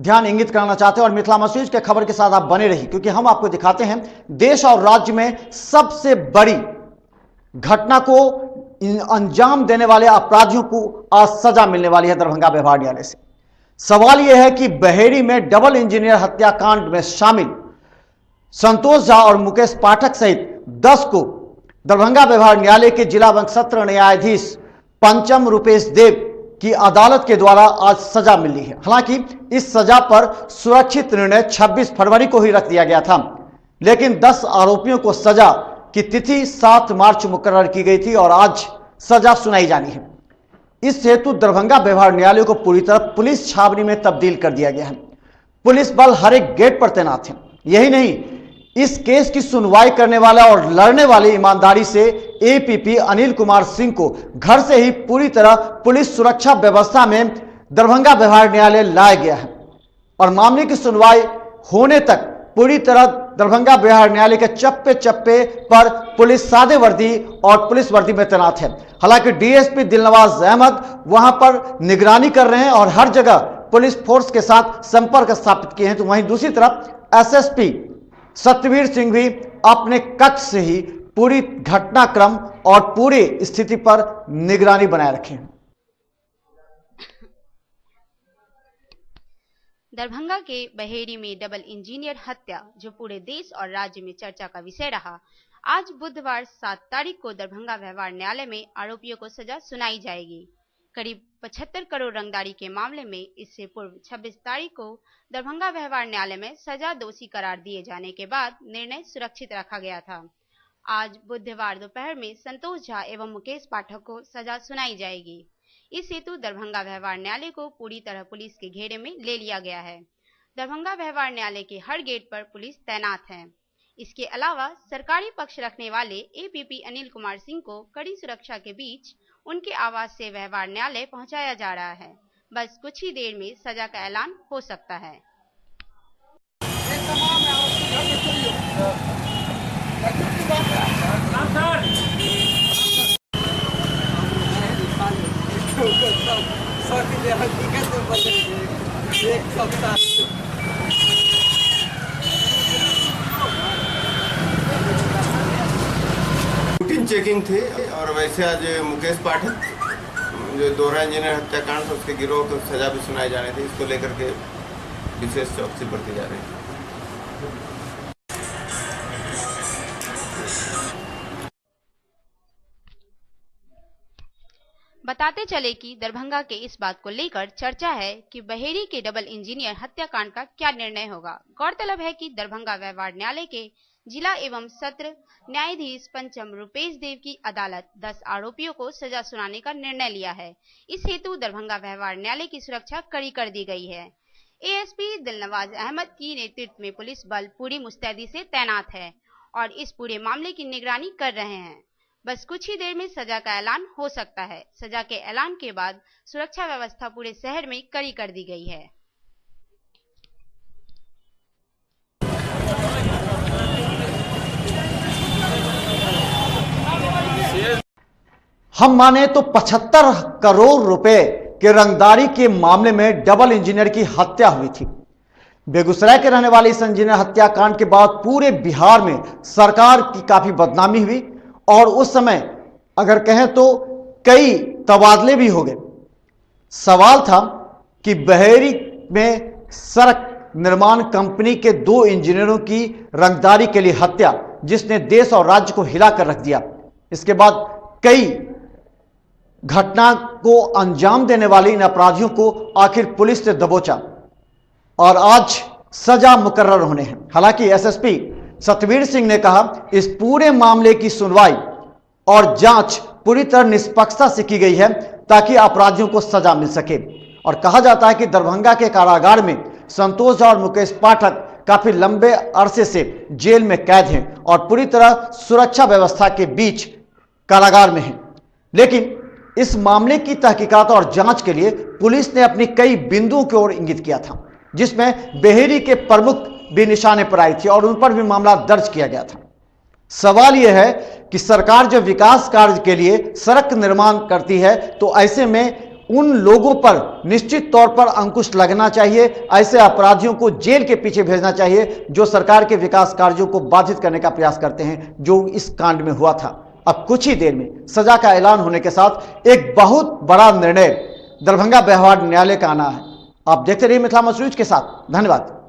ध्यान इंगित करना चाहते हैं और मिथिला मैसेज के खबर के साथ आप बने रहिए, क्योंकि हम आपको दिखाते हैं देश और राज्य में सबसे बड़ी घटना को अंजाम देने वाले अपराधियों को आज सजा मिलने वाली है दरभंगा व्यवहार न्यायालय से। सवाल यह है कि बहेड़ी में डबल इंजीनियर हत्याकांड में शामिल संतोष झा और मुकेश पाठक सहित 10 को दरभंगा व्यवहार न्यायालय के जिला व सत्र न्यायाधीश पंचम रूपेश देव की अदालत के द्वारा आज सजा मिली है। हालांकि इस सजा पर सुरक्षित निर्णय 26 फरवरी को ही रख दिया गया था, लेकिन 10 आरोपियों को सजा की तिथि 7 मार्च मुकर्रर की गई थी और आज सजा सुनाई जानी है। इस हेतु दरभंगा व्यवहार न्यायालय को पूरी तरह पुलिस छावनी में तब्दील कर दिया गया है। पुलिस बल हर एक गेट पर तैनात है। यही नहीं, इस केस की सुनवाई करने वाला और लड़ने वाले ईमानदारी से एपीपी अनिल कुमार सिंह को घर से ही पूरी तरह पुलिस सुरक्षा व्यवस्था में दरभंगा व्यवहार न्यायालय लाया गया है और मामले की सुनवाई होने तक पूरी तरह दरभंगा व्यवहार न्यायालय के चप्पे चप्पे पर पुलिस सादे वर्दी और पुलिस वर्दी में तैनात है। हालांकि डीएसपी दिलनवाज अहमद वहां पर निगरानी कर रहे हैं और हर जगह पुलिस फोर्स के साथ संपर्क स्थापित किए हैं, तो वहीं दूसरी तरफ एसएसपी सत्यवीर सिंह भी अपने कक्ष से ही पूरी घटनाक्रम और पूरी स्थिति पर निगरानी बनाए रखे हैं। दरभंगा के बहेड़ी में डबल इंजीनियर हत्या जो पूरे देश और राज्य में चर्चा का विषय रहा, आज बुधवार 7 तारीख को दरभंगा व्यवहार न्यायालय में आरोपियों को सजा सुनाई जाएगी। करीब 75 करोड़ रंगदारी के मामले में इससे पूर्व 26 तारीख को दरभंगा व्यवहार न्यायालय में सजा दोषी करार दिए जाने के बाद निर्णय सुरक्षित रखा गया था। आज बुधवार दोपहर में संतोष झा एवं मुकेश पाठक को सजा सुनाई जाएगी। इस हेतु दरभंगा व्यवहार न्यायालय को पूरी तरह पुलिस के घेरे में ले लिया गया है। दरभंगा व्यवहार न्यायालय के हर गेट पर पुलिस तैनात है। इसके अलावा सरकारी पक्ष रखने वाले एपीपी अनिल कुमार सिंह को कड़ी सुरक्षा के बीच उनके आवास से व्यवहार न्यायालय पहुंचाया जा रहा है। बस कुछ ही देर में सजा का ऐलान हो सकता है। रूटीन चेकिंग थी और वैसे आज मुकेश पाठक जो दोहरा इंजीनियर हत्याकांड था उसके गिरोह को सजा भी सुनाई जानी थी, इसको लेकर के विशेष चौकसी बरती जा रही है। बताते चले कि दरभंगा के इस बात को लेकर चर्चा है कि बहेड़ी के डबल इंजीनियर हत्याकांड का क्या निर्णय होगा। गौरतलब है कि दरभंगा व्यवहार न्यायालय के जिला एवं सत्र न्यायाधीश पंचम रूपेश देव की अदालत 10 आरोपियों को सजा सुनाने का निर्णय लिया है। इस हेतु दरभंगा व्यवहार न्यायालय की सुरक्षा कड़ी कर दी गई है। एएसपी दिलनवाज अहमद की नेतृत्व में पुलिस बल पूरी मुस्तैदी से तैनात है और इस पूरे मामले की निगरानी कर रहे हैं। बस कुछ ही देर में सजा का ऐलान हो सकता है। सजा के ऐलान के बाद सुरक्षा व्यवस्था पूरे शहर में कड़ी कर दी गई है। हम माने तो 75 करोड़ रुपए के रंगदारी के मामले में डबल इंजीनियर की हत्या हुई थी। बेगूसराय के रहने वाले इस इंजीनियर हत्याकांड के बाद पूरे बिहार में सरकार की काफी बदनामी हुई और उस समय अगर कहें तो कई तबादले भी हो गए। सवाल था कि बहेड़ी में सड़क निर्माण कंपनी के 2 इंजीनियरों की रंगदारी के लिए हत्या, जिसने देश और राज्य को हिलाकर रख दिया। इसके बाद कई घटना को अंजाम देने वाले इन अपराधियों को आखिर पुलिस ने दबोचा और आज सजा मुकर्रर होने हैं। हालांकि एसएसपी सत्यवीर सिंह ने कहा इस पूरे मामले की सुनवाई और जांच पूरी तरह निष्पक्षता से की गई है ताकि अपराधियों को सजा मिल सके। और कहा जाता है कि दरभंगा के कारागार में संतोष झा और मुकेश पाठक काफी लंबे अरसे से जेल में कैद हैं और पूरी तरह सुरक्षा व्यवस्था के बीच कारागार में हैं। लेकिन इस मामले की तहकीकात और जांच के लिए पुलिस ने अपनी कई बिंदुओं की ओर इंगित किया था, जिसमें बहेड़ी के प्रमुख भी निशाने पर आई थी और उन पर भी मामला दर्ज किया गया था। सवाल यह है कि सरकार जब विकास कार्य के लिए सड़क निर्माण करती है तो ऐसे में उन लोगों पर निश्चित तौर पर अंकुश लगना चाहिए। ऐसे अपराधियों को जेल के पीछे भेजना चाहिए जो सरकार के विकास कार्यों को बाधित करने का प्रयास करते हैं, जो इस कांड में हुआ था। अब कुछ ही देर में सजा का ऐलान होने के साथ एक बहुत बड़ा निर्णय दरभंगा व्यवहार न्यायालय का आना है। आप देखते रहिए मिथिला मसरूज के साथ। धन्यवाद।